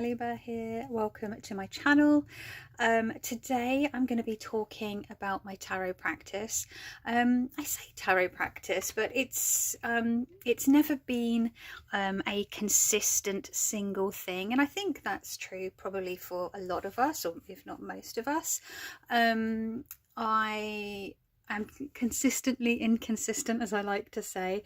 Kelly Bear here. Welcome to my channel. Today I'm going to be talking about my tarot practice. I say tarot practice, but it's never been a consistent single thing, and I think that's true probably for a lot of us, or if not most of us. I am consistently inconsistent, as I like to say.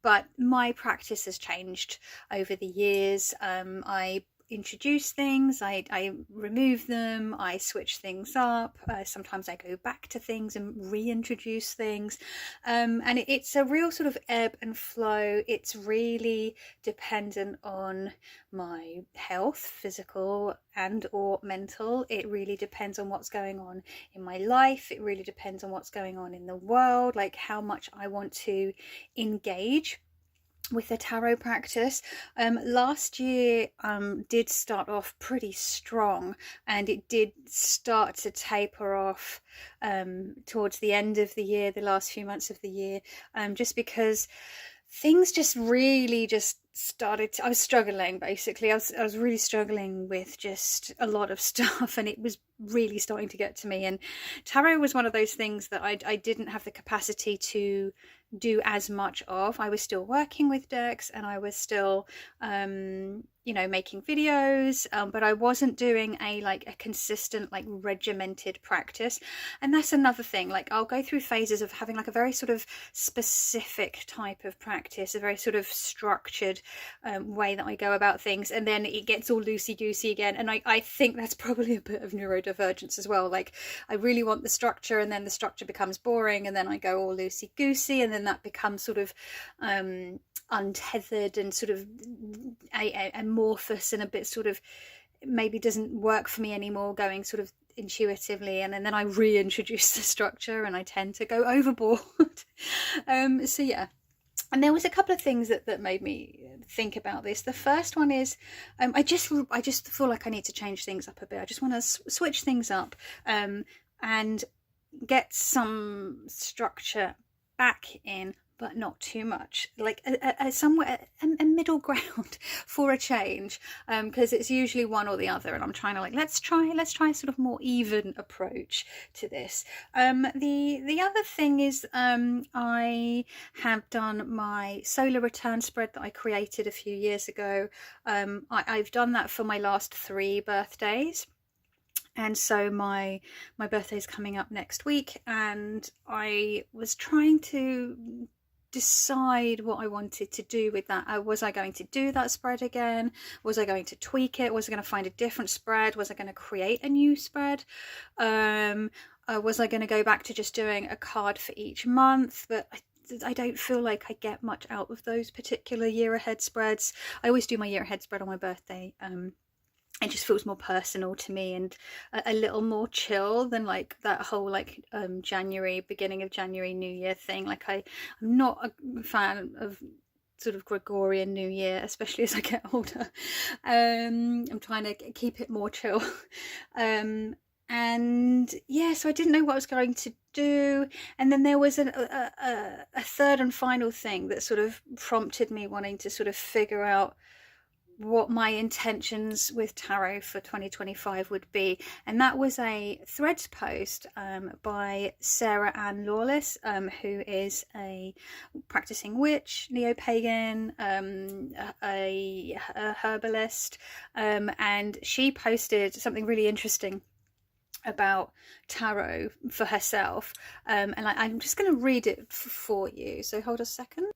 But my practice has changed over the years. I introduce things, I remove them, I switch things up. Sometimes I go back to things and reintroduce things. And it's a real sort of ebb and flow. It's really dependent on my health, physical and or mental. It really depends on what's going on in my life. It really depends on what's going on in the world, like how much I want to engage with the tarot practice. Last year did start off pretty strong, and it did start to taper off towards the end of the year, the last few months of the year, just because things just really just started I was struggling, basically. I was really struggling with just a lot of stuff, and it was really starting to get to me. And tarot was one of those things that I didn't have the capacity to do as much of. I was still working with decks, and I was still making videos, but I wasn't doing a consistent, regimented practice. And that's another thing. Like, I'll go through phases of having a very sort of specific type of practice, a very sort of structured way that I go about things, and then it gets all loosey-goosey again. And I think that's probably a bit of neurodivergence as well. Like, I really want the structure, and then the structure becomes boring, and then I go all loosey-goosey, and then that becomes sort of untethered and sort of amorphous, and a bit sort of maybe doesn't work for me anymore, going sort of intuitively. And then I reintroduce the structure, and I tend to go overboard. So yeah. And there was a couple of things that made me think about this. The first one is I just feel like I need to change things up a bit. I just want to switch things up and get some structure back in, but not too much, like somewhere a middle ground for a change, because it's usually one or the other, and I'm trying to let's try a sort of more even approach to this. The other thing is I have done my solar return spread that I created a few years ago. I've done that for my last 3 birthdays. And so my birthday is coming up next week, and I was trying to decide what I wanted to do with that. Was I going to do that spread again? Was I going to tweak it? Was I going to find a different spread? Was I going to create a new spread? Was I going to go back to just doing a card for each month? But I don't feel like I get much out of those particular year ahead spreads. I always do my year ahead spread on my birthday. It just feels more personal to me, and a little more chill than that whole January, beginning of January New Year thing. I'm not a fan of sort of Gregorian New Year, especially as I get older. I'm trying to keep it more chill. And yeah, so I didn't know what I was going to do. And then there was a third and final thing that sort of prompted me wanting to sort of figure out what my intentions with tarot for 2025 would be. And that was a Threads post by Sarah Ann Lawless, who is a practicing witch, neo-pagan, a herbalist, and she posted something really interesting about tarot for herself, and I'm just going to read it for you, so hold a second.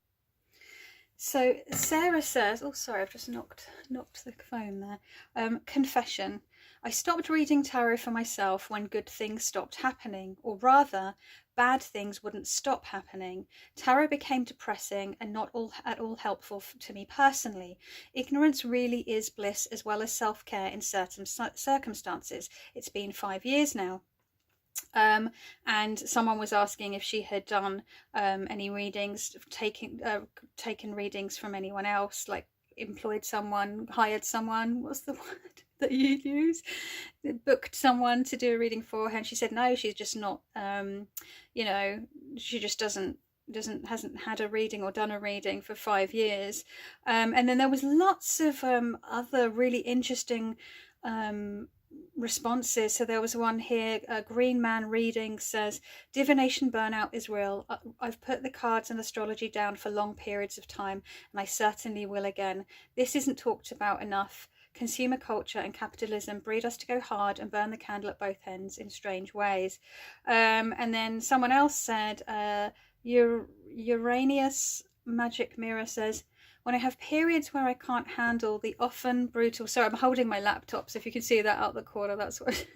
So Sarah says, oh sorry, I've just knocked the phone there. Confession. I stopped reading tarot for myself when good things stopped happening, or rather, bad things wouldn't stop happening. Tarot became depressing and not at all helpful to me personally. Ignorance really is bliss, as well as self-care in certain circumstances. It's been 5 years now. And someone was asking if she had done any readings, taken readings from anyone else, like employed someone, hired someone, what's the word that you use, booked someone to do a reading for her. And she said no, she's just not, she just doesn't hasn't had a reading or done a reading for 5 years. And then there was lots of other really interesting responses. So there was one here, Green Man Reading says, divination burnout is real. I've put the cards and astrology down for long periods of time, and I certainly will again. This isn't talked about enough. Consumer culture and capitalism breed us to go hard and burn the candle at both ends in strange ways. And then someone else said, Uranus Magic Mirror says, when I have periods where I can't handle the often brutal... Sorry, I'm holding my laptop, so if you can see that out the corner, that's what...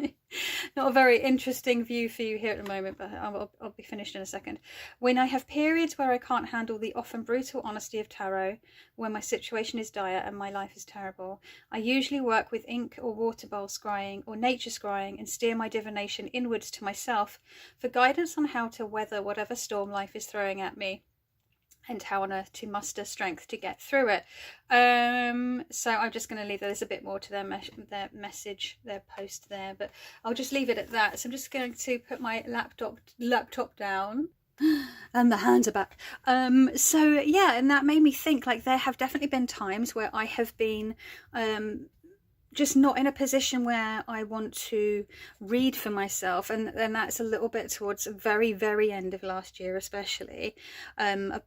Not a very interesting view for you here at the moment, but I'll be finished in a second. When I have periods where I can't handle the often brutal honesty of tarot, when my situation is dire and my life is terrible, I usually work with ink or water bowl scrying or nature scrying and steer my divination inwards to myself for guidance on how to weather whatever storm life is throwing at me, and how on earth to muster strength to get through it. So I'm just going to leave there's a bit more to their message, their post there, but I'll just leave it at that. So I'm just going to put my laptop down, and the hands are back. So yeah, and that made me think, like, there have definitely been times where I have been just not in a position where I want to read for myself, and that's a little bit towards the very end of last year especially, and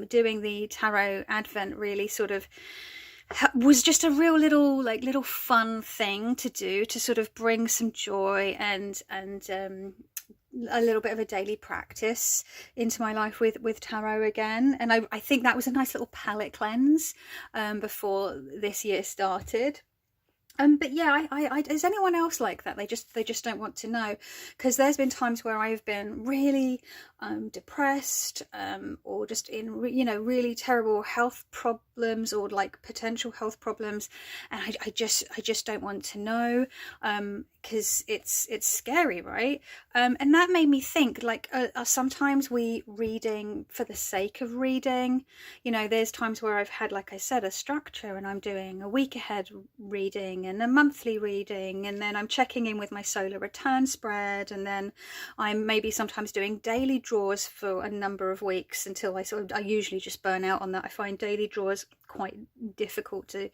doing the tarot advent really sort of was just a real little fun thing to do, to sort of bring some joy and a little bit of a daily practice into my life with tarot again. And I think that was a nice little palette cleanse before this year started. But yeah, is anyone else like that? They just don't want to know, because there's been times where I've been really depressed, or just in really terrible health problems, or like potential health problems, and I just don't want to know, because it's scary, right? And that made me think, like, sometimes we reading for the sake of reading. There's times where I've had, like I said, a structure, and I'm doing a week ahead reading and a monthly reading, and then I'm checking in with my solar return spread, and then I'm maybe sometimes doing daily draws for a number of weeks until I usually just burn out on that. I find daily draws quite difficult to...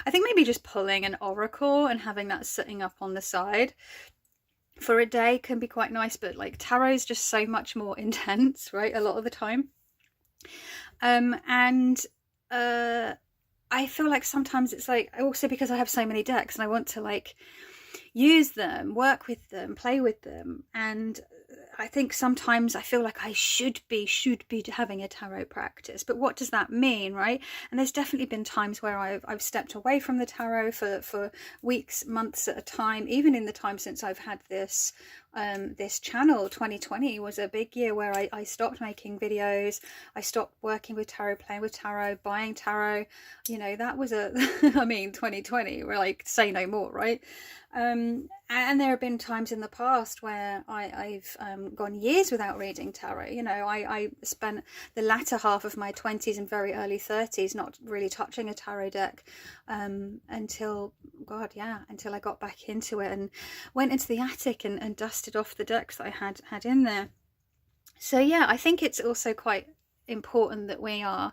I think maybe just pulling an oracle and having that sitting up on the side for a day can be quite nice, but like tarot is just so much more intense, right, a lot of the time. I feel like sometimes it's like, also because I have so many decks and I want to like use them, work with them, play with them, and I think sometimes I feel like I should be having a tarot practice, but what does that mean, right? And there's definitely been times where I've stepped away from the tarot for weeks, months at a time. Even in the time since I've had this channel, 2020 was a big year where I stopped making videos, I stopped working with tarot, playing with tarot, buying tarot. That was I mean, 2020, we're like, say no more, right? And there have been times in the past where I've gone years without reading tarot. I spent the latter half of my 20s and very early 30s not really touching a tarot deck until I got back into it and went into the attic and dusted off the decks that I had in there. So yeah, I think it's also quite important that we are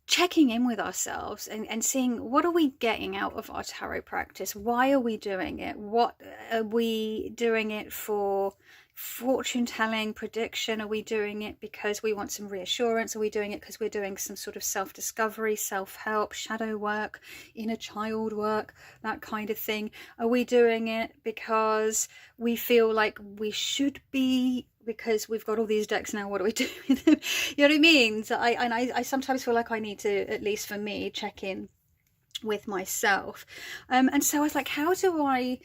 checking in with ourselves and seeing, what are we getting out of our tarot practice? Why are we doing it? What are we doing it for? Fortune telling, prediction? Are we doing it because we want some reassurance? Are we doing it because we're doing some sort of self-discovery, self-help, shadow work, inner child work, that kind of thing? Are we doing it because we feel like we should be, because we've got all these decks now, what do we do with them? You know what I mean? So I sometimes feel like I need to, at least for me, check in with myself. And so I was like, how do I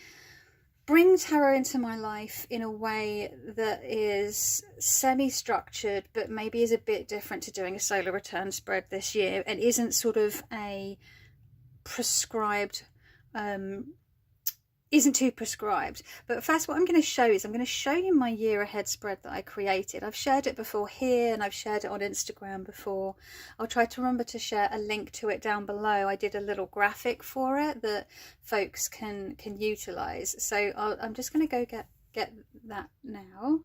bring tarot into my life in a way that is semi-structured, but maybe is a bit different to doing a solar return spread this year, and isn't sort of a prescribed, isn't too prescribed. But first, what I'm going to show is, I'm going to show you my year ahead spread that I created. I've shared it before here, and I've shared it on Instagram before. I'll try to remember to share a link to it down below. I did a little graphic for it that folks can utilize. So I'm just going to go get that now.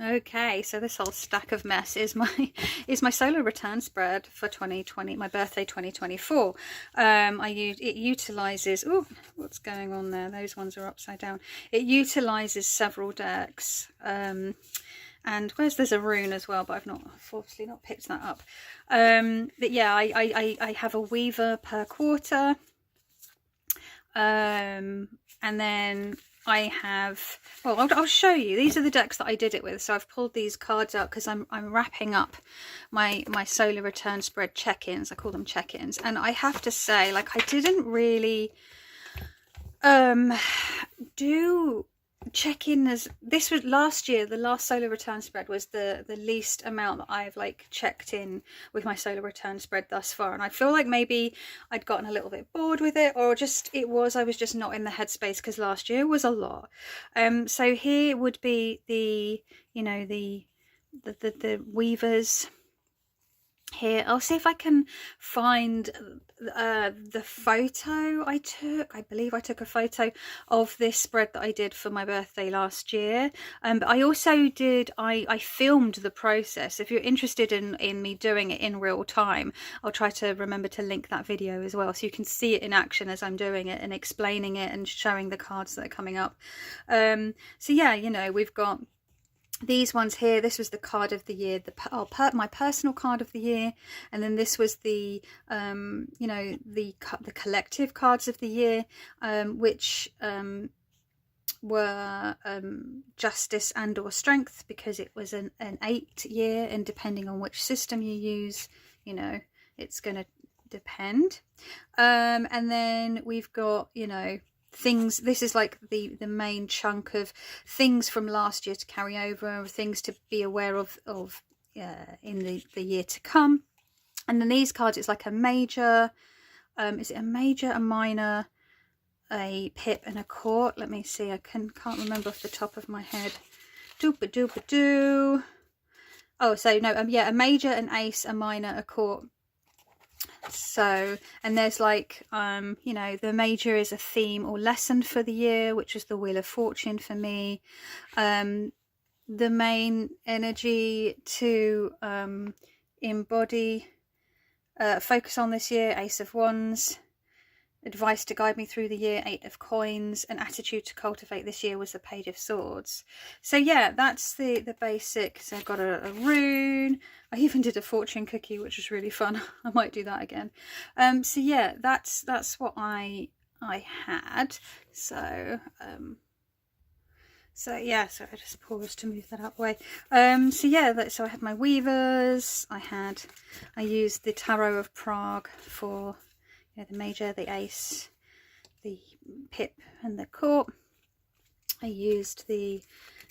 Okay, so this whole stack of mess is my solar return spread for 2020, my birthday 2024. It utilizes, oh, what's going on there? Those ones are upside down. It utilizes several decks. And there's a rune as well, but I've obviously not picked that up. But yeah, I have a weaver per quarter. And then I have, well, I'll show you. These are the decks that I did it with. So I've pulled these cards out because I'm wrapping up my solar return spread check-ins. I call them check-ins. And I have to say, like, I didn't really do check-in as this was last year. The last solar return spread was the least amount that I've like checked in with my solar return spread thus far, and I feel like maybe I'd gotten a little bit bored with it, or just I was just not in the headspace because last year was a lot. So here would be the, you know, the weavers here. I'll see if I can find the photo I took. I believe I took a photo of this spread that I did for my birthday last year. But I also did, I filmed the process. If you're interested in me doing it in real time, I'll try to remember to link that video as well, so you can see it in action as I'm doing it and explaining it and showing the cards that are coming up. So yeah, you know, we've got these ones here. This was the card of the year, my personal card of the year, and then this was the you know, the collective cards of the year, which were justice and or strength, because it was an 8 year, and depending on which system you use, you know, it's going to depend. And then we've got, you know, things. This is like the main chunk of things from last year to carry over, things to be aware of in the year to come. And then these cards, it's like a major, is it a major, a minor, a pip, and a court? Let me see, I can't remember off the top of my head. Doopa doopa doo. Oh, so no, yeah, a major, an ace, a minor, a court. So, and there's like, you know, the major is a theme or lesson for the year, which is the Wheel of Fortune for me. The main energy to embody, focus on this year, Ace of Wands. Advice to guide me through the year, 8 of Coins. An attitude to cultivate this year was the Page of Swords. So yeah, that's the basic. So I've got a rune. I even did a fortune cookie, which was really fun. I might do that again. So yeah, that's what I had. So so yeah, so I just paused to move that out the way. So yeah, so I had my weavers. I used the Tarot of Prague for, you know, the major, the ace, the pip, and the court. I used the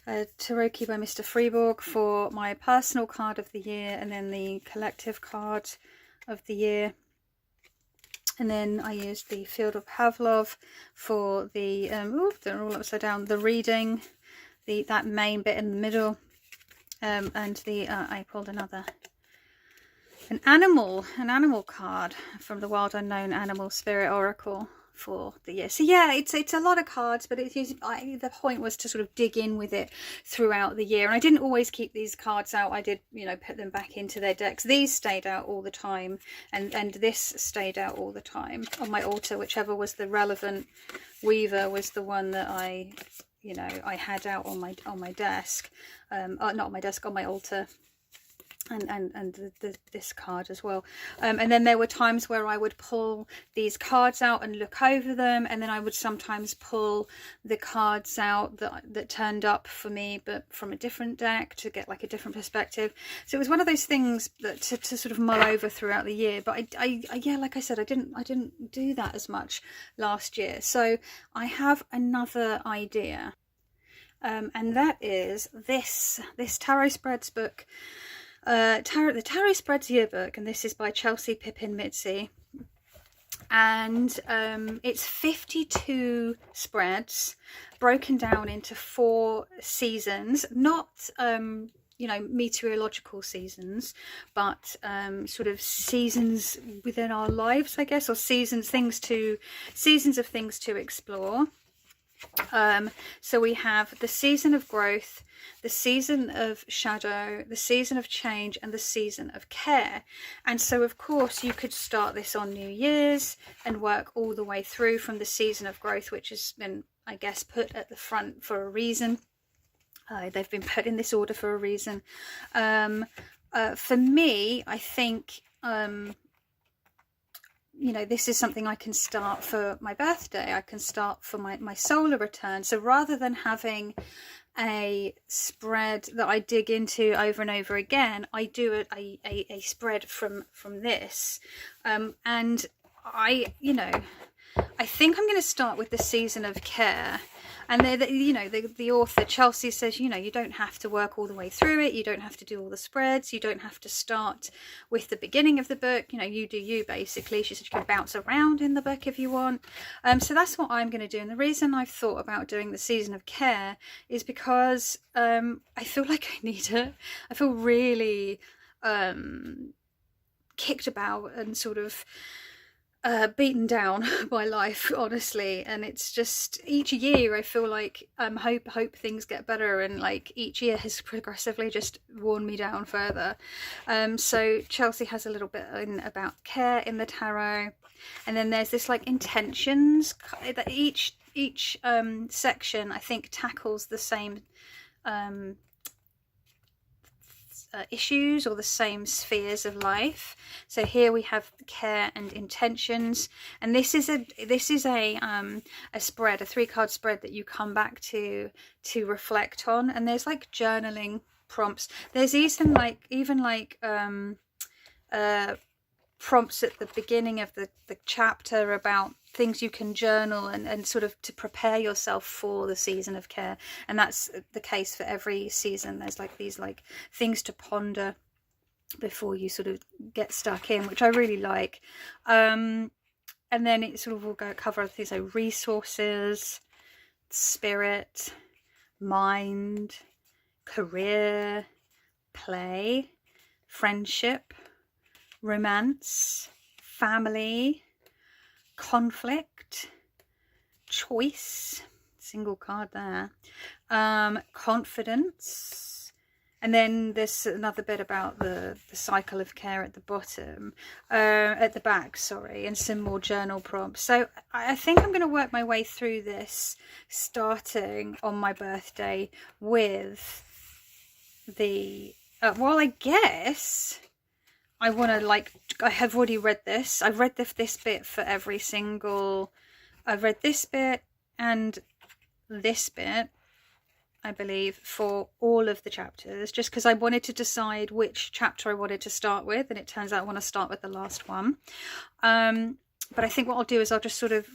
Taroki by Mr. Freeborg for my personal card of the year, and then the collective card of the year. And then I used the Field of Pavlov for the, they're all upside down, the reading, that main bit in the middle, and the, I pulled an animal card from the Wild Unknown Animal Spirit Oracle for the year. So yeah, it's a lot of cards, but the point was to sort of dig in with it throughout the year. And I didn't always keep these cards out. I did, you know, put them back into their decks. These stayed out all the time, and this stayed out all the time on my altar. Whichever was the relevant weaver was the one that I had out on my desk, not on my desk, on my altar. And this card as well. And then there were times where I would pull these cards out and look over them, and then I would sometimes pull the cards out that turned up for me, but from a different deck, to get like a different perspective. So it was one of those things that to sort of mull over throughout the year. But I yeah, like I said, I didn't do that as much last year. So I have another idea, and that is this Tarot Spreads book. The Tarot Spreads Yearbook, and this is by Chelsea Pippin Mitzi, and it's 52 spreads broken down into 4 seasons, not you know, meteorological seasons, but sort of seasons within our lives, I guess, or seasons of things to explore. So we have the season of growth, the season of shadow, the season of change, and the season of care. And so, of course, you could start this on New Year's and work all the way through from the season of growth, which has been, I guess, put at the front for a reason. They've been put in this order for a reason. For me, I think you know, this is something I can start for my birthday. I can start for my solar return. So rather than having a spread that I dig into over and over again, I do a spread from this. And I think I'm going to start with the season of care. And the author Chelsea says, you know, you don't have to work all the way through it. You don't have to do all the spreads. You don't have to start with the beginning of the book. You know, you do you, basically. She said you can bounce around in the book if you want. So that's what I'm going to do. And the reason I've thought about doing the season of care is because I feel like I need it. I feel really kicked about and sort of beaten down by life, honestly. And it's just each year I feel like hope things get better, and like each year has progressively just worn me down further. So Chelsea has a little bit about care in the tarot, and then there's this like intentions that each section I think tackles the same issues or the same spheres of life. So here we have care and intentions, and this is a spread, a 3-card spread that you come back to reflect on. And there's like journaling prompts. There's even prompts at the beginning of the chapter about things you can journal and sort of to prepare yourself for the season of care. And that's the case for every season. There's like these like things to ponder before you sort of get stuck in, which I really like. And then it sort of will cover things like resources, spirit, mind, career, play, friendship, romance, family, conflict, choice, single card there, confidence, and then there's another bit about the cycle of care at the bottom, at the back, sorry, and some more journal prompts. So I think I'm going to work my way through this, starting on my birthday with the well, I guess I want to, like, I have already read this. I've read this bit for every single, I've read this bit and this bit, I believe, for all of the chapters, just because I wanted to decide which chapter I wanted to start with, and it turns out I want to start with the last one. But I think what I'll do is I'll just sort of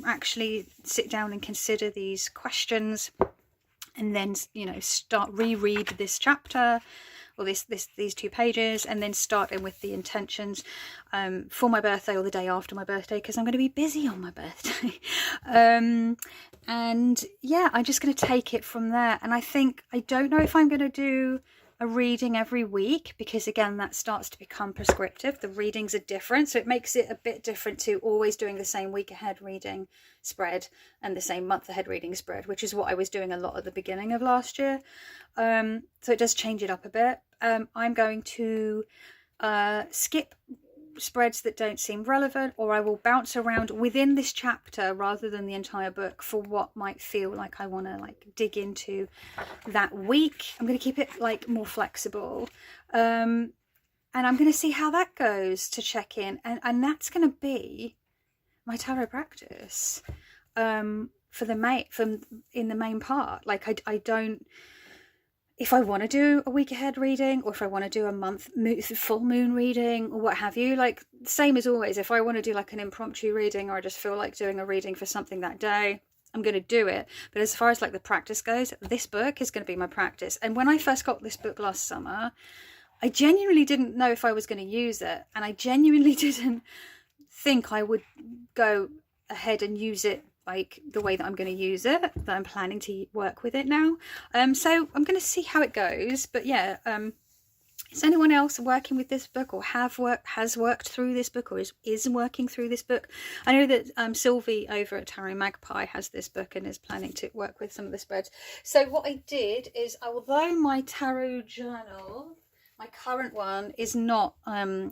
actually sit down and consider these questions, and then, you know, reread this chapter, or these 2 pages, and then start in with the intentions for my birthday or the day after my birthday, because I'm going to be busy on my birthday. And yeah, I'm just going to take it from there. And I don't know if I'm going to do a reading every week, because again, that starts to become prescriptive. The readings are different, so it makes it a bit different to always doing the same week ahead reading spread and the same month ahead reading spread, which is what I was doing a lot at the beginning of last year. So it does change it up a bit. I'm going to skip spreads that don't seem relevant, or I will bounce around within this chapter rather than the entire book for what might feel like I want to like dig into that week. I'm going to keep it like more flexible, and I'm going to see how that goes to check in, and that's going to be my tarot practice for in the main part. Like I don't, if I want to do a week ahead reading, or if I want to do a full moon reading, or what have you, like same as always, if I want to do like an impromptu reading, or I just feel like doing a reading for something that day, I'm going to do it. But as far as like the practice goes, this book is going to be my practice. And when I first got this book last summer, I genuinely didn't know if I was going to use it, and I genuinely didn't think I would go ahead and use it like the way that I'm going to use it, that I'm planning to work with it now. So I'm going to see how it goes. But yeah, is anyone else working with this book, or has worked through this book, or is working through this book? I know that Sylvie over at Tarot Magpie has this book and is planning to work with some of the spreads. So what I did is, although my tarot journal, my current one, is not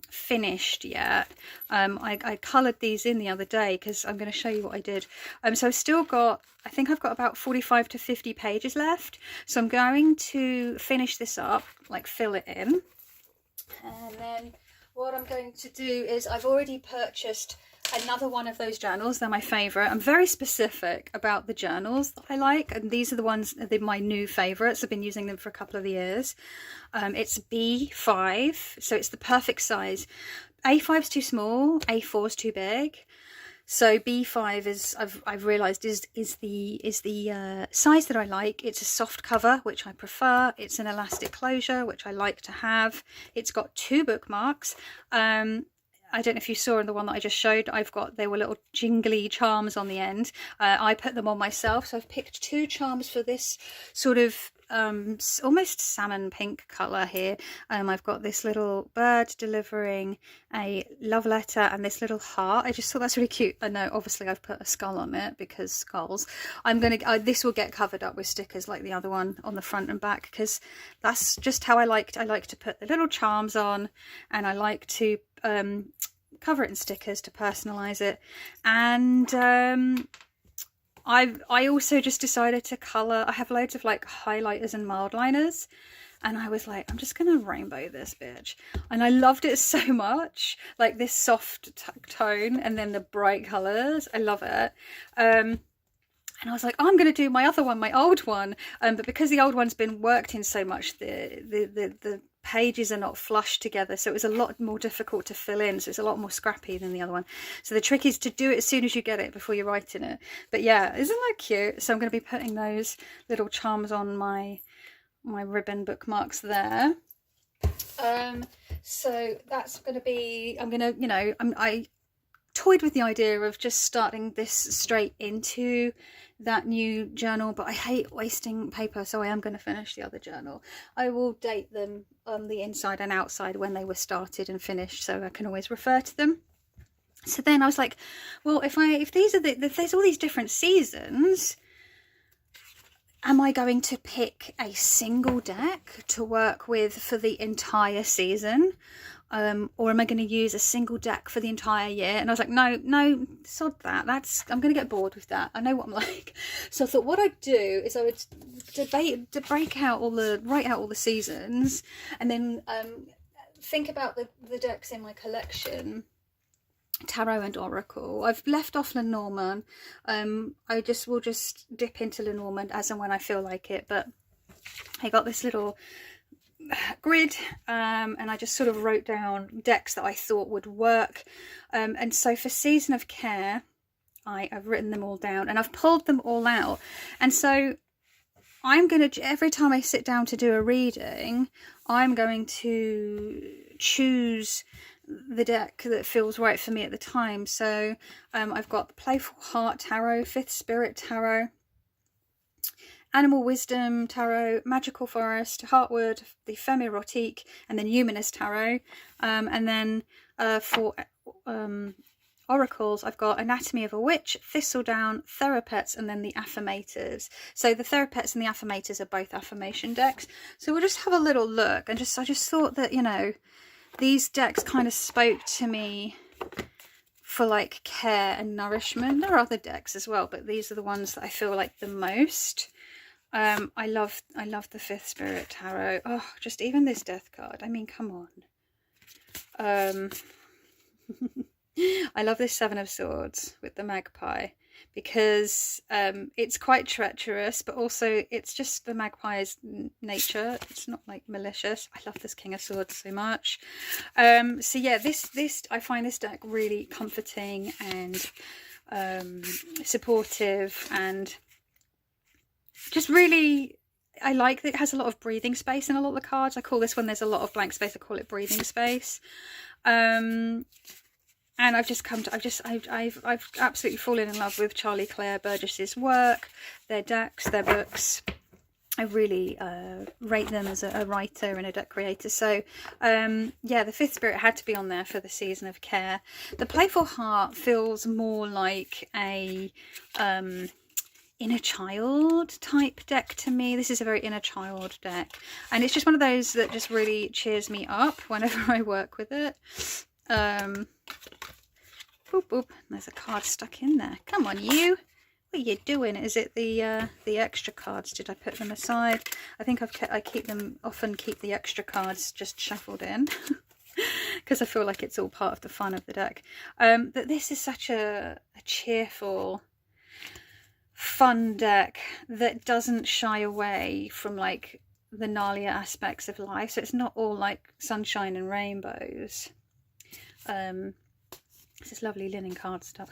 finished yet, I coloured these in the other day because I'm going to show you what I did. So I've still got, I think I've got about 45 to 50 pages left. So I'm going to finish this up, like fill it in. And then what I'm going to do is, I've already purchased another one of those journals. They're my favourite. I'm very specific about the journals that I like, and these are the ones, they're my new favourites. I've been using them for a couple of years. It's B5, so it's the perfect size. A5 is too small, A4 is too big. So B5 is, I've realised, is the size that I like. It's a soft cover, which I prefer. It's an elastic closure, which I like to have. It's got 2 bookmarks. I don't know if you saw in the one that I just showed, they were little jingly charms on the end. I put them on myself, so I've picked 2 charms for this sort of almost salmon pink colour here. I've got this little bird delivering a love letter and this little heart. I just thought that's really cute. I know obviously I've put a skull on it because skulls. This will get covered up with stickers like the other one on the front and back, because that's just how I like to put the little charms on, and I like to cover it in stickers to personalize it. And I also just decided to colour. I have loads of like highlighters and mild liners, and I was like, I'm just gonna rainbow this bitch. And I loved it so much, like this soft tone and then the bright colours. I love it. And I was like, oh, I'm going to do my other one, my old one. But because the old one's been worked in so much, the pages are not flush together. So it was a lot more difficult to fill in. So it's a lot more scrappy than the other one. So the trick is to do it as soon as you get it before you're writing it. But yeah, isn't that cute? So I'm going to be putting those little charms on my ribbon bookmarks there. So that's going to be, I'm going to, you know, I toyed with the idea of just starting this straight into that new journal, but I hate wasting paper, so I am going to finish the other journal. I will date them on the inside and outside when they were started and finished, so I can always refer to them. So then I was like, well, if there's all these different seasons, am I going to pick a single deck to work with for the entire season? Or am I going to use a single deck for the entire year? And I was like, no, sod that. I'm going to get bored with that. I know what I'm like. So I thought what I'd do is I would write out all the seasons, and then think about the decks in my collection, Tarot and Oracle. I've left off Lenormand. I will just dip into Lenormand as and when I feel like it. But I got this little grid, and I just sort of wrote down decks that I thought would work, and so for Season of Care I've written them all down and I've pulled them all out. And so I'm going to, every time I sit down to do a reading, I'm going to choose the deck that feels right for me at the time. So I've got the Playful Heart Tarot, Fifth Spirit Tarot, Animal Wisdom Tarot, Magical Forest, Heartwood, the Femme Erotique, and then Humanist Tarot. And then for oracles, I've got Anatomy of a Witch, Thistledown, Therapets, and then the Affirmators. So the Therapets and the Affirmators are both affirmation decks. So we'll just have a little look, and I just thought that, you know, these decks kind of spoke to me for like care and nourishment. There are other decks as well, but these are the ones that I feel like the most. I love the Fifth Spirit Tarot. Oh, just even this death card. I mean, come on. I love this Seven of Swords with the magpie, because it's quite treacherous, but also it's just the magpie's nature. It's not like malicious. I love this King of Swords so much. So yeah, this I find this deck really comforting and supportive, and just really, I like that it has a lot of breathing space in a lot of the cards. I call this one, there's a lot of blank space, I call it breathing space. And I've just come to, I've absolutely fallen in love with Charlie Claire Burgess's work, their decks, their books. I really rate them as a writer and a deck creator. So yeah, the Fifth Spirit had to be on there for the Season of Care. The Playful Heart feels more like a inner child type deck to me. This is a very inner child deck, and it's just one of those that just really cheers me up whenever I work with it. Boop boop, there's a card stuck in there. Come on, you. What are you doing? Is it the extra cards? Did I put them aside? I think I often keep the extra cards just shuffled in because I feel like it's all part of the fun of the deck. But this is such a cheerful, fun deck that doesn't shy away from like the gnarlier aspects of life. So it's not all like sunshine and rainbows. This is lovely linen cardstock.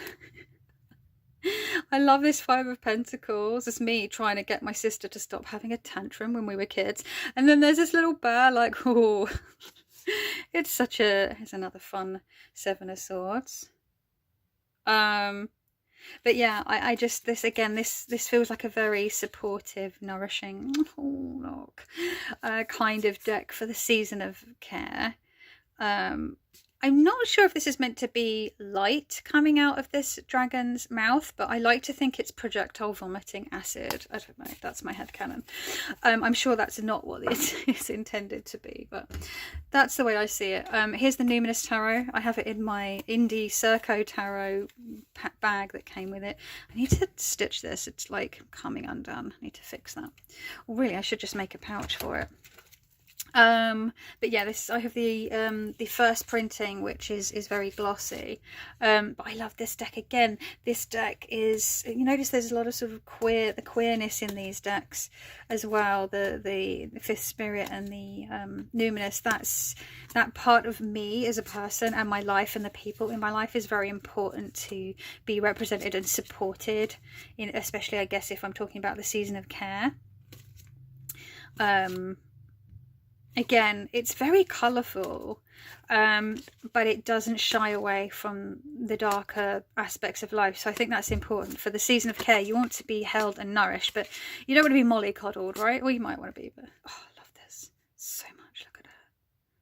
I love this Five of Pentacles. It's me trying to get my sister to stop having a tantrum when we were kids. And then there's this little bear like, oh, it's such a, here's another fun Seven of Swords. But yeah, I just, this feels like a very supportive, nourishing, oh look, kind of deck for the Season of Care. I'm not sure if this is meant to be light coming out of this dragon's mouth, but I like to think it's projectile vomiting acid. I don't know, that's my headcanon. I'm sure that's not what it is intended to be, but that's the way I see it. Here's the Numinous Tarot. I have it in my Indie Circo Tarot bag that came with it. I need to stitch this. It's like coming undone. I need to fix that. Well, really, I should just make a pouch for it. But yeah, this, I have the first printing, which is very glossy, but I love this deck. Again, this deck is, you notice there's a lot of sort of the queerness in these decks as well. The Fifth Spirit and the Numinous, that part of me as a person and my life and the people in my life is very important to be represented and supported in, especially I guess if I'm talking about the Season of Care. Again, it's very colourful, but it doesn't shy away from the darker aspects of life. So I think that's important. For the Season of Care, you want to be held and nourished, but you don't want to be mollycoddled, right? Well, you might want to be, but oh, I love this so much. Look at her.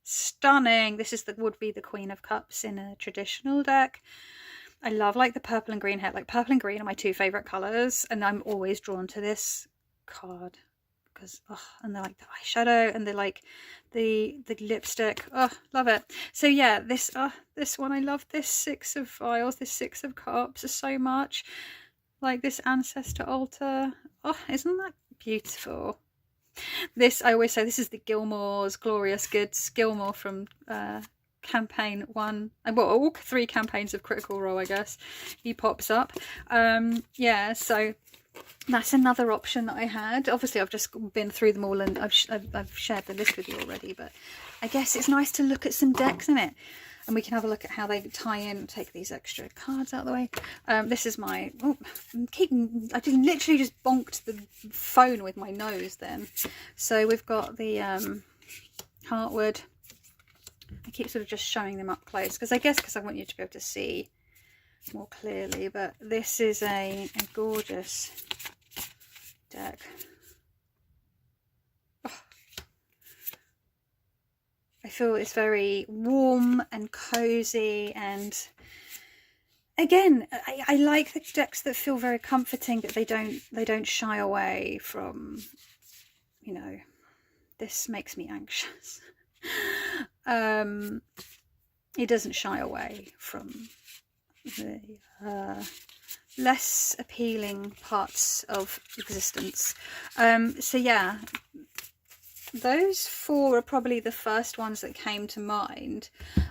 Stunning. This is would be the Queen of Cups in a traditional deck. I love like the purple and green hair. Like purple and green are my two favourite colours, and I'm always drawn to this card. Because, oh, and they're like the eyeshadow and they're like the lipstick. Oh, love it. So yeah, this one, I love this Six of Vials, this Six of Cups so much. Like this Ancestor Altar. Oh, isn't that beautiful? This, I always say, this is the Gilmore's Glorious Goods. Gilmore from campaign 1, well, all 3 campaigns of Critical Role, I guess. He pops up. Yeah, so that's another option that I had. Obviously I've just been through them all and I've shared the list with you already, but I guess it's nice to look at some decks in it, and we can have a look at how they tie in. Take these extra cards out of the way. This is my, oh, I just literally just bonked the phone with my nose then. So we've got the Heartwood. I keep sort of just showing them up close because I want you to be able to see more clearly, but this is a gorgeous deck. Oh. I feel it's very warm and cozy, and again, I like the decks that feel very comforting, but they don't shy away from, you know, this makes me anxious. It doesn't shy away from the less appealing parts of existence. So yeah, those 4 are probably the first ones that came to mind.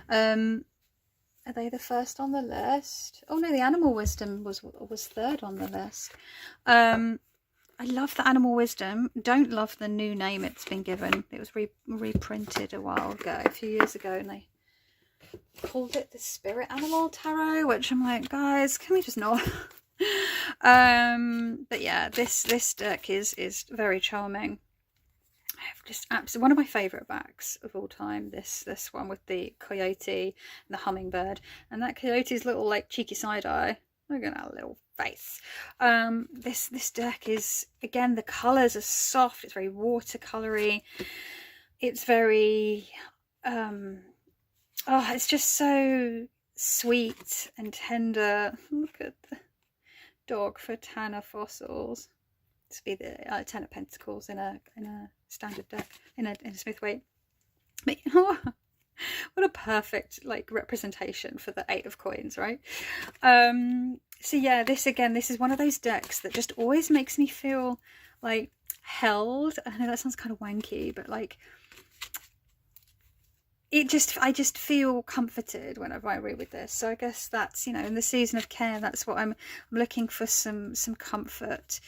Are they the first on the list? Oh no, the Animal Wisdom was 3rd on the list. I love the Animal Wisdom. Don't love the new name it's been given. It was reprinted a few years ago, and they called it the Spirit Animal Tarot, which I'm like, guys, can we just not? But yeah, this deck is very charming. I have just absolutely one of my favourite backs of all time. This one with the coyote and the hummingbird, and that coyote's little like cheeky side eye. Look at that little face. This deck is, again, the colours are soft, it's very watercolory, it's very it's just so sweet and tender. Look at the dog for Ten of Fossils. This would be the Ten of Pentacles in a standard deck, in a smooth weight. But what a perfect like representation for the Eight of Coins, right? So yeah, this is one of those decks that just always makes me feel like held. I know that sounds kind of wanky, but like I just feel comforted whenever I read with this. So I guess that's, you know, in the season of care, that's what I'm looking for, some comfort.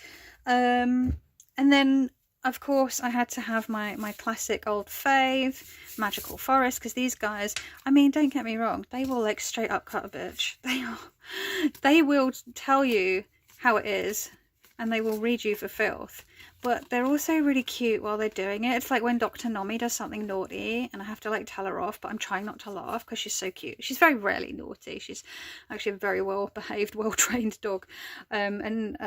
And then of course I had to have my classic old fave, Magical Forest, because these guys, I mean, don't get me wrong, they will like straight up cut a bitch. They will tell you how it is, and they will read you for filth, but they're also really cute while they're doing it. It's like when Dr. Nomi does something naughty and I have to like tell her off, but I'm trying not to laugh because she's so cute. She's very rarely naughty. She's actually a very well behaved, well trained dog, and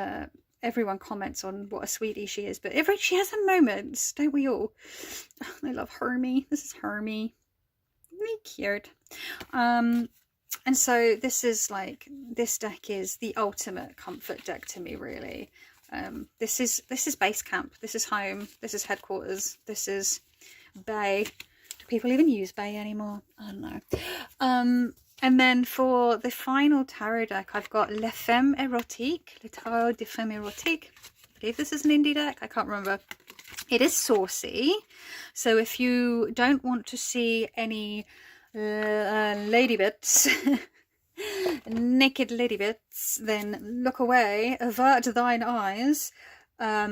everyone comments on what a sweetie she is, but she has her moments, don't we all? I love Hermie. This is Hermie. Really cute. And so this deck is the ultimate comfort deck to me, really. This is base camp, this is home, this is headquarters, this is Bay. Do people even use Bay anymore? I don't know. And then for the final tarot deck, I've got Le Femme Erotique, Le Tarot de Femme Erotique. I believe this is an indie deck, I can't remember. It is saucy, so if you don't want to see any lady bits, naked lady bits, then look away, avert thine eyes,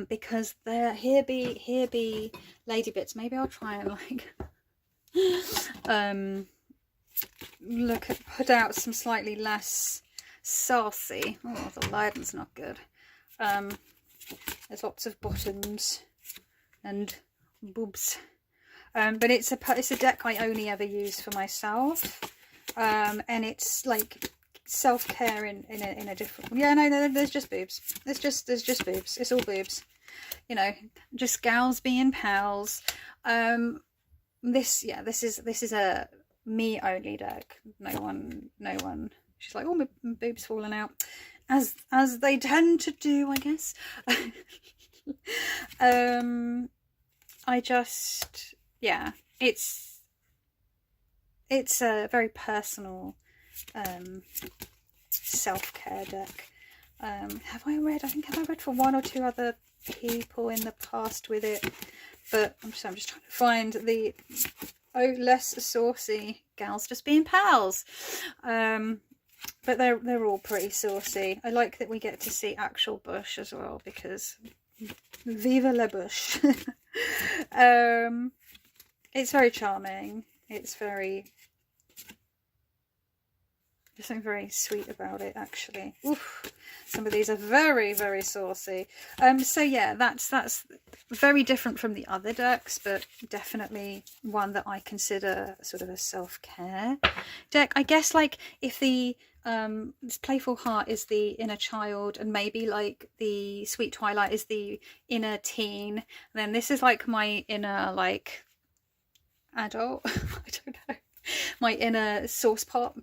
because here be lady bits. Maybe I'll try and like put out some slightly less saucy. Oh, the lighting's not good. There's lots of bottoms and boobs. But it's a deck I only ever use for myself, and it's like self-care in a different. Yeah, no, there's just boobs. There's just boobs. It's all boobs. You know, just gals being pals. This is a me only deck. No one. She's like, oh, my boobs falling out, as they tend to do, I guess. Yeah, it's a very personal self-care deck. I think I've read for one or two other people in the past with it, but I'm just trying to find the less saucy gals just being pals. But they're all pretty saucy. I like that we get to see actual bush as well, because viva la bush. It's very charming. There's something very sweet about it, actually. Oof. Some of these are very, very saucy. So yeah, that's very different from the other decks, but definitely one that I consider sort of a self-care deck. I guess like if the this Playful Heart is the inner child, and maybe like the Sweet Twilight is the inner teen, then this is like my inner like adult. I don't know, my inner sauce pot.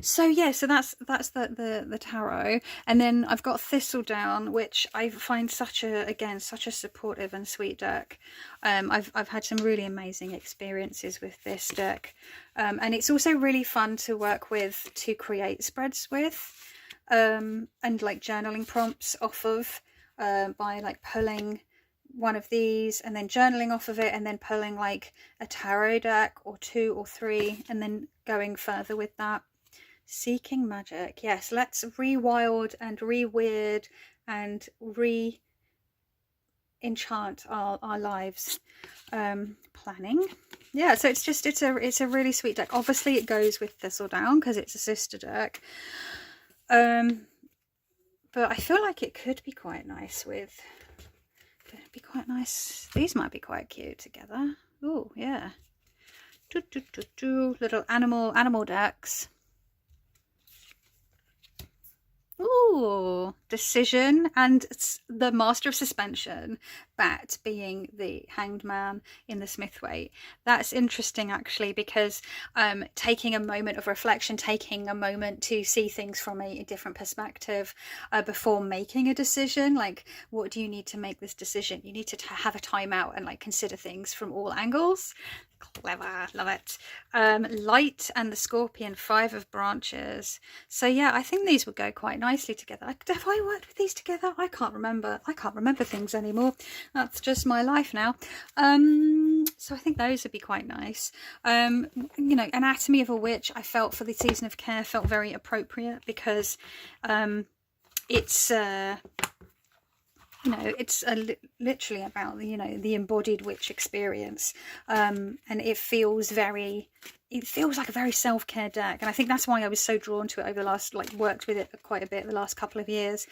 So yeah, so that's the tarot. And then I've got Thistledown, which I find such a supportive and sweet deck. I've had some really amazing experiences with this deck, and it's also really fun to work with, to create spreads with, and like journaling prompts off of, by like pulling one of these and then journaling off of it, and then pulling like a tarot deck or two or three, and then going further with that. Seeking Magic. Yes, let's rewild and re-weird and re-enchant our lives. Planning. Yeah, so it's a really sweet deck. Obviously it goes with Thistledown because it's a sister deck. But I feel like it could be quite nice with... These might be quite cute together. Oh yeah. Little animal decks. Ooh, decision, and the master of suspension, Bat being the hanged man in the Smithwaite. That's interesting actually, because taking a moment of reflection, taking a moment to see things from a different perspective before making a decision. Like, what do you need to make this decision? You need to have a time out and like consider things from all angles. Clever, love it. Light and the Scorpion, 5 of branches. So yeah, I think these would go quite nicely together. Have I worked with these together? I can't remember. I can't remember things anymore. That's just my life now. So I think those would be quite nice. You know, Anatomy of a Witch, I felt for the Season of Care felt very appropriate, because it's you know, it's literally about, you know, the embodied witch experience, and it feels like a very self-care deck, and I think that's why I was so drawn to it over the last, like, worked with it quite a bit the last couple of years.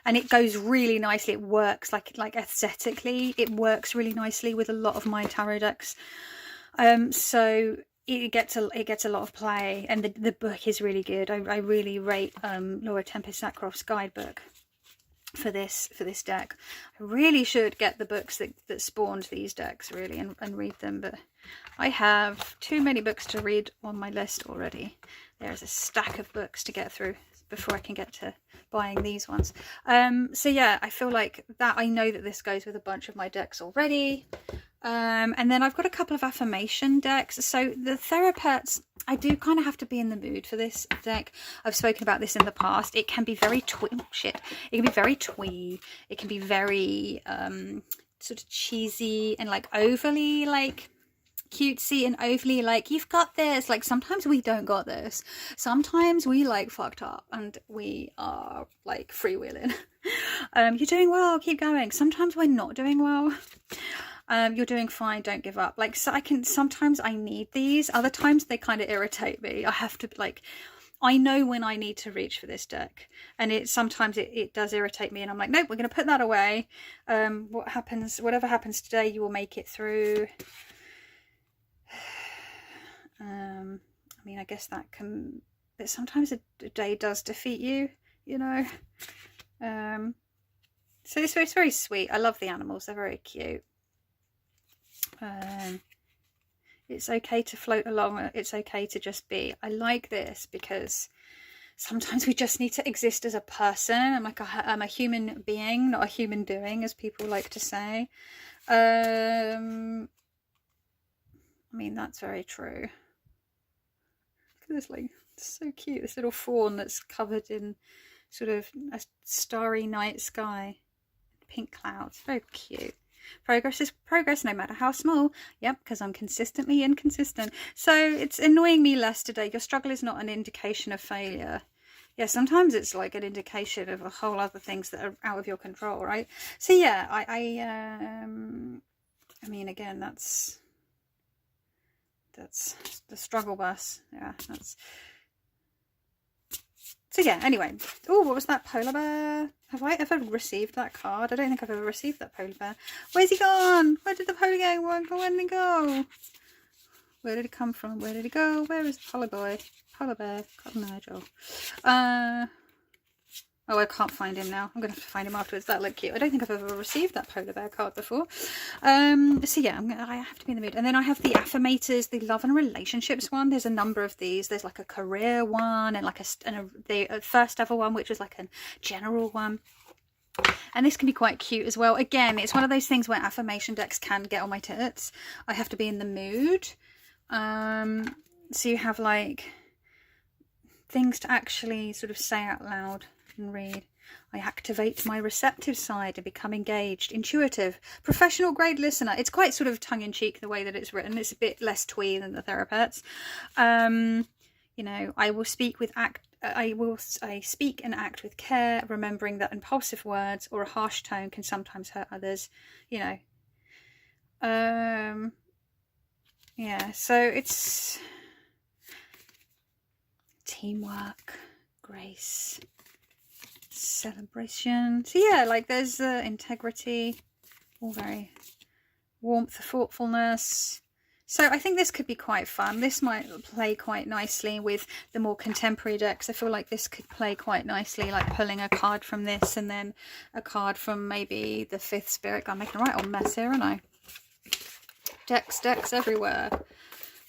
And it goes really nicely. It works like aesthetically, it works really nicely with a lot of my tarot decks. So it gets a lot of play, and the book is really good. I really rate Laura Tempest Sackroff's guidebook for this deck. I really should get the books that spawned these decks, really, and read them, but I have too many books to read on my list already. There's a stack of books to get through before I can get to buying these ones. So yeah, I feel like that, I know that this goes with a bunch of my decks already. And then I've got a couple of affirmation decks. So the Therapeutes, I do kind of have to be in the mood for this deck. I've spoken about this in the past. It can be very It can be very twee. It can be very sort of cheesy and like overly like cutesy and overly like, you've got this. Like, sometimes we don't got this. Sometimes we like fucked up and we are like freewheeling. You're doing well, keep going. Sometimes we're not doing well. You're doing fine, don't give up. Like, so sometimes I need these, other times they kind of irritate me. I have to, like, I know when I need to reach for this deck, and sometimes it does irritate me, and I'm like, nope, we're going to put that away. Whatever happens today, you will make it through. I mean, I guess that can, but sometimes a day does defeat you, you know. So it's very sweet. I love the animals, they're very cute. It's okay to float along, it's okay to just be. I like this because sometimes we just need to exist as a person. I'm a human being, not a human doing, as people like to say. I mean, that's very true. Look at this, like, it's so cute, this little fawn that's covered in sort of a starry night sky, pink clouds. Very cute. Progress is progress, no matter how small. Yep, because I'm consistently inconsistent. So it's annoying me less today. Your struggle is not an indication of failure. Yeah, sometimes it's like an indication of a whole other things that are out of your control, right? So yeah, I mean, again, that's the struggle bus. Yeah, that's. So yeah, anyway. Oh, what was that? Polar bear? Have I ever received that card? I don't think I've ever received that polar bear. Where's he gone? Where did the polar bear go? Where did he go? Where did he come from? Where did he go? Where is the polar boy? Polar bear. Cotton Nigel. Oh, I can't find him now. I'm going to have to find him afterwards. That looked cute. I don't think I've ever received that polar bear card before. So yeah, I have to be in the mood. And then I have the affirmators, the love and relationships one. There's a number of these. There's like a career one and like the first ever one, which was like a general one. And this can be quite cute as well. Again, it's one of those things where affirmation decks can get on my tits. I have to be in the mood. So you have like things to actually sort of say out loud and read. I activate my receptive side and become engaged, intuitive, professional grade listener. It's quite sort of tongue-in-cheek the way that it's written. It's a bit less twee than the Therapeutes. You know, I speak and act with care, remembering that impulsive words or a harsh tone can sometimes hurt others, you know. Yeah, so it's teamwork, grace, celebration. So yeah, like there's integrity, all very warmth, thoughtfulness, So I think this could be quite fun. This might play quite nicely with the more contemporary decks. I feel like this could play quite nicely, like pulling a card from this and then a card from maybe the Fifth Spirit. I'm making a right old mess here, aren't I? Decks everywhere.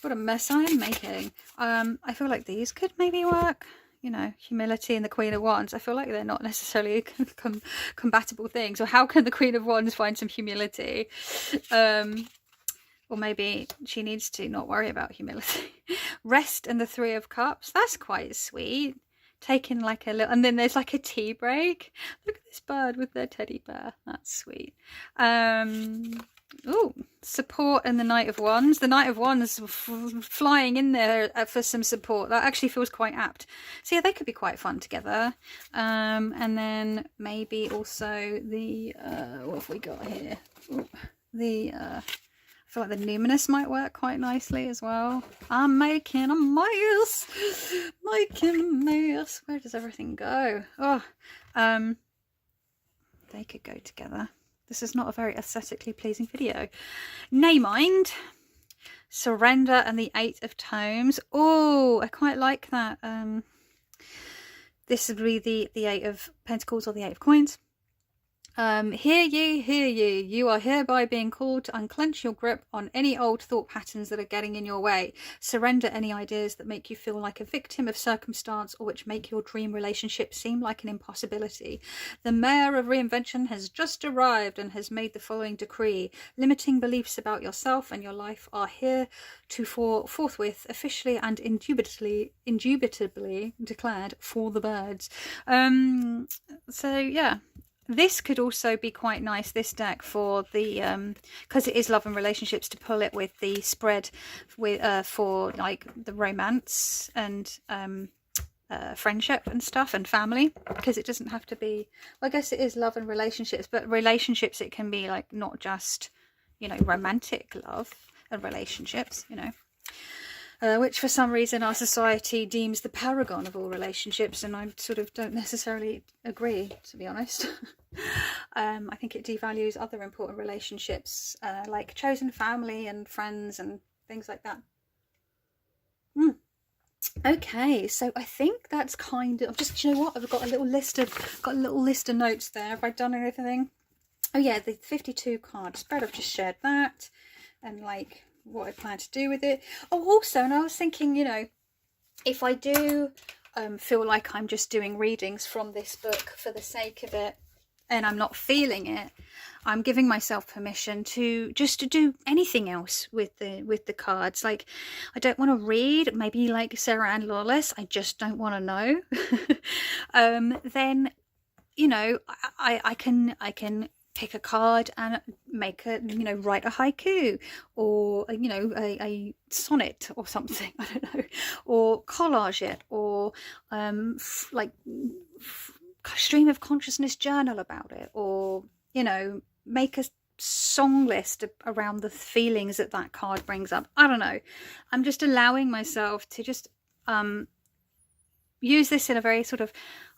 What a mess I am making. I feel like these could maybe work. You know, humility and the Queen of Wands. I feel like they're not necessarily compatible things. Or how can the Queen of Wands find some humility? Or maybe she needs to not worry about humility. Rest and the Three of Cups. That's quite sweet. Taking like a little... And then there's like a tea break. Look at this bird with their teddy bear. That's sweet. Oh, support and the Knight of Wands. The Knight of Wands flying in there for some support. That actually feels quite apt. So yeah, they could be quite fun together. And then maybe also the... what have we got here? Ooh, I feel like the Numinous might work quite nicely as well. I'm making a mess. Making a mess. Where does everything go? Oh, they could go together. This is not a very aesthetically pleasing video. Naymind, Surrender, and the Eight of Tomes. Oh, I quite like that. This would be the Eight of Pentacles or the Eight of Coins. Hear ye, you are hereby being called to unclench your grip on any old thought patterns that are getting in your way. Surrender any ideas that make you feel like a victim of circumstance or which make your dream relationship seem like an impossibility. The Mayor of Reinvention has just arrived and has made the following decree. Limiting beliefs about yourself and your life are here to forthwith, officially and indubitably declared for the birds. So yeah. This could also be quite nice, this deck, for the because it is love and relationships, to pull it with the spread with for like the romance and friendship and stuff and family, because it doesn't have to be, well, I guess it is love and relationships, but relationships, it can be like not just, you know, romantic love and relationships, you know. Which for some reason our society deems the paragon of all relationships, and I sort of don't necessarily agree, to be honest. I think it devalues other important relationships, like chosen family and friends and things like that. Okay, so I think that's kind of just, you know what, I've got a little list of notes there. Have I done anything? Oh yeah, the 52 card spread, I've just shared that, and like what I plan to do with it. Oh, also, and I was thinking, you know, if I do feel like I'm just doing readings from this book for the sake of it and I'm not feeling it, I'm giving myself permission to do anything else with the cards. Like, I don't want to read, maybe like Sarah Ann Lawless, I just don't want to know. Then, you know, I can pick a card and make a, you know, write a haiku, or, you know, a sonnet or something, I don't know, or collage it, or like stream of consciousness journal about it, or, you know, make a song list around the feelings that that card brings up. I don't know. I'm just allowing myself to just use this in a very sort of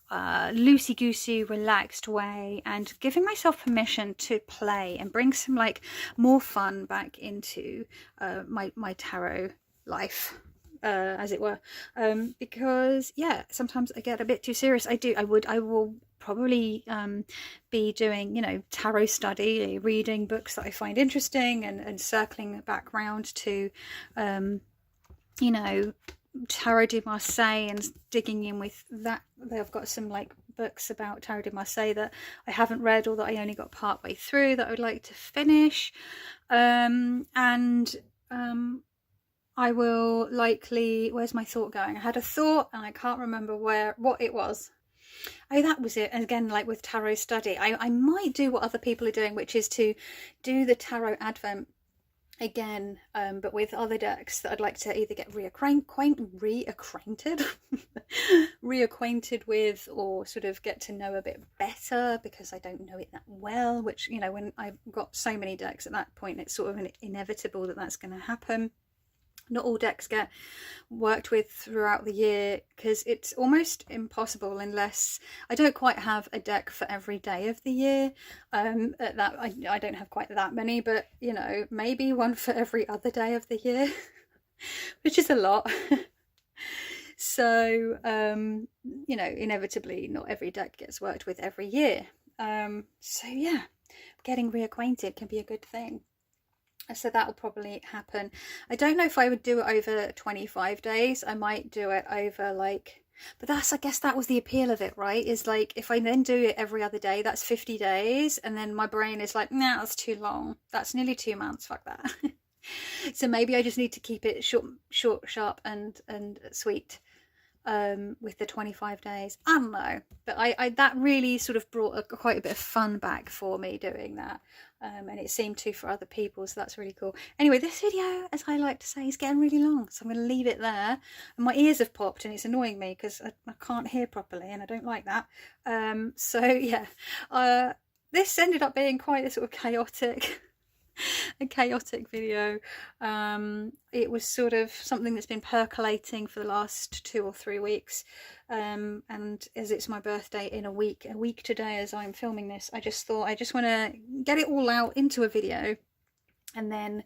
loosey-goosey, relaxed way, and giving myself permission to play and bring some like more fun back into my tarot life, as it were, because yeah, sometimes I get a bit too serious. I will probably be doing, you know, tarot study, reading books that I find interesting, and circling back round to you know, Tarot de Marseille and digging in with that. I've got some like books about Tarot de Marseille that I haven't read, or that I only got part way through, that I would like to finish. And I will likely, where's my thought going? I had a thought and I can't remember what it was. Oh, that was it. And again, like with tarot study, I might do what other people are doing, which is to do the tarot advent again, but with other decks that I'd like to either get reacquainted with, or sort of get to know a bit better, because I don't know it that well, which, you know, when I've got so many decks at that point, it's sort of inevitable that that's going to happen. Not all decks get worked with throughout the year, because it's almost impossible unless I don't quite have a deck for every day of the year. That I don't have quite that many, but you know, maybe one for every other day of the year, which is a lot. So you know, inevitably not every deck gets worked with every year. So yeah, getting reacquainted can be a good thing. So that'll probably happen. I don't know if I would do it over 25 days. I might do it over like, but that's, I guess that was the appeal of it, right? Is like, if I then do it every other day, that's 50 days. And then my brain is like, nah, that's too long. That's nearly 2 months. Fuck that. So maybe I just need to keep it short, sharp and sweet. With the 25 days, I don't know, but I that really sort of brought quite a bit of fun back for me doing that, and it seemed to for other people, so that's really cool. Anyway, this video, as I like to say, is getting really long, so I'm going to leave it there. And my ears have popped and it's annoying me because I can't hear properly and I don't like that. So yeah, this ended up being quite a sort of chaotic video. It was sort of something that's been percolating for the last 2 or 3 weeks, and as it's my birthday in a week today as I'm filming this, I just thought I just want to get it all out into a video and then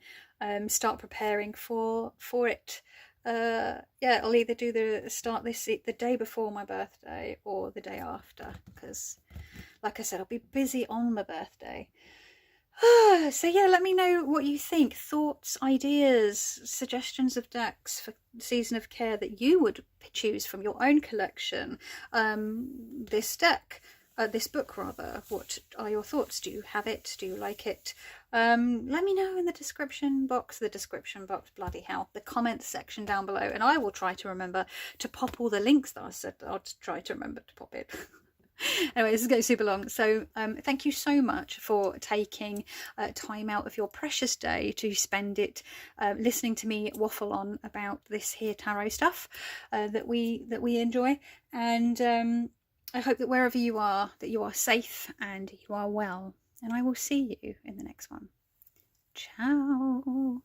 start preparing for it. Yeah, I'll either do the day before my birthday or the day after, because like I said, I'll be busy on my birthday. So yeah, let me know what you think. Thoughts, ideas, suggestions of decks for Season of Care that you would choose from your own collection. This book rather. What are your thoughts? Do you have it? Do you like it? Let me know in the description box, bloody hell, the comments section down below, and I will try to remember to pop all the links that I said I'll try to remember to pop it. Anyway, this is going super long, so thank you so much for taking time out of your precious day to spend it listening to me waffle on about this here tarot stuff that we enjoy. And I hope that wherever you are, that you are safe and you are well, and I will see you in the next one. Ciao.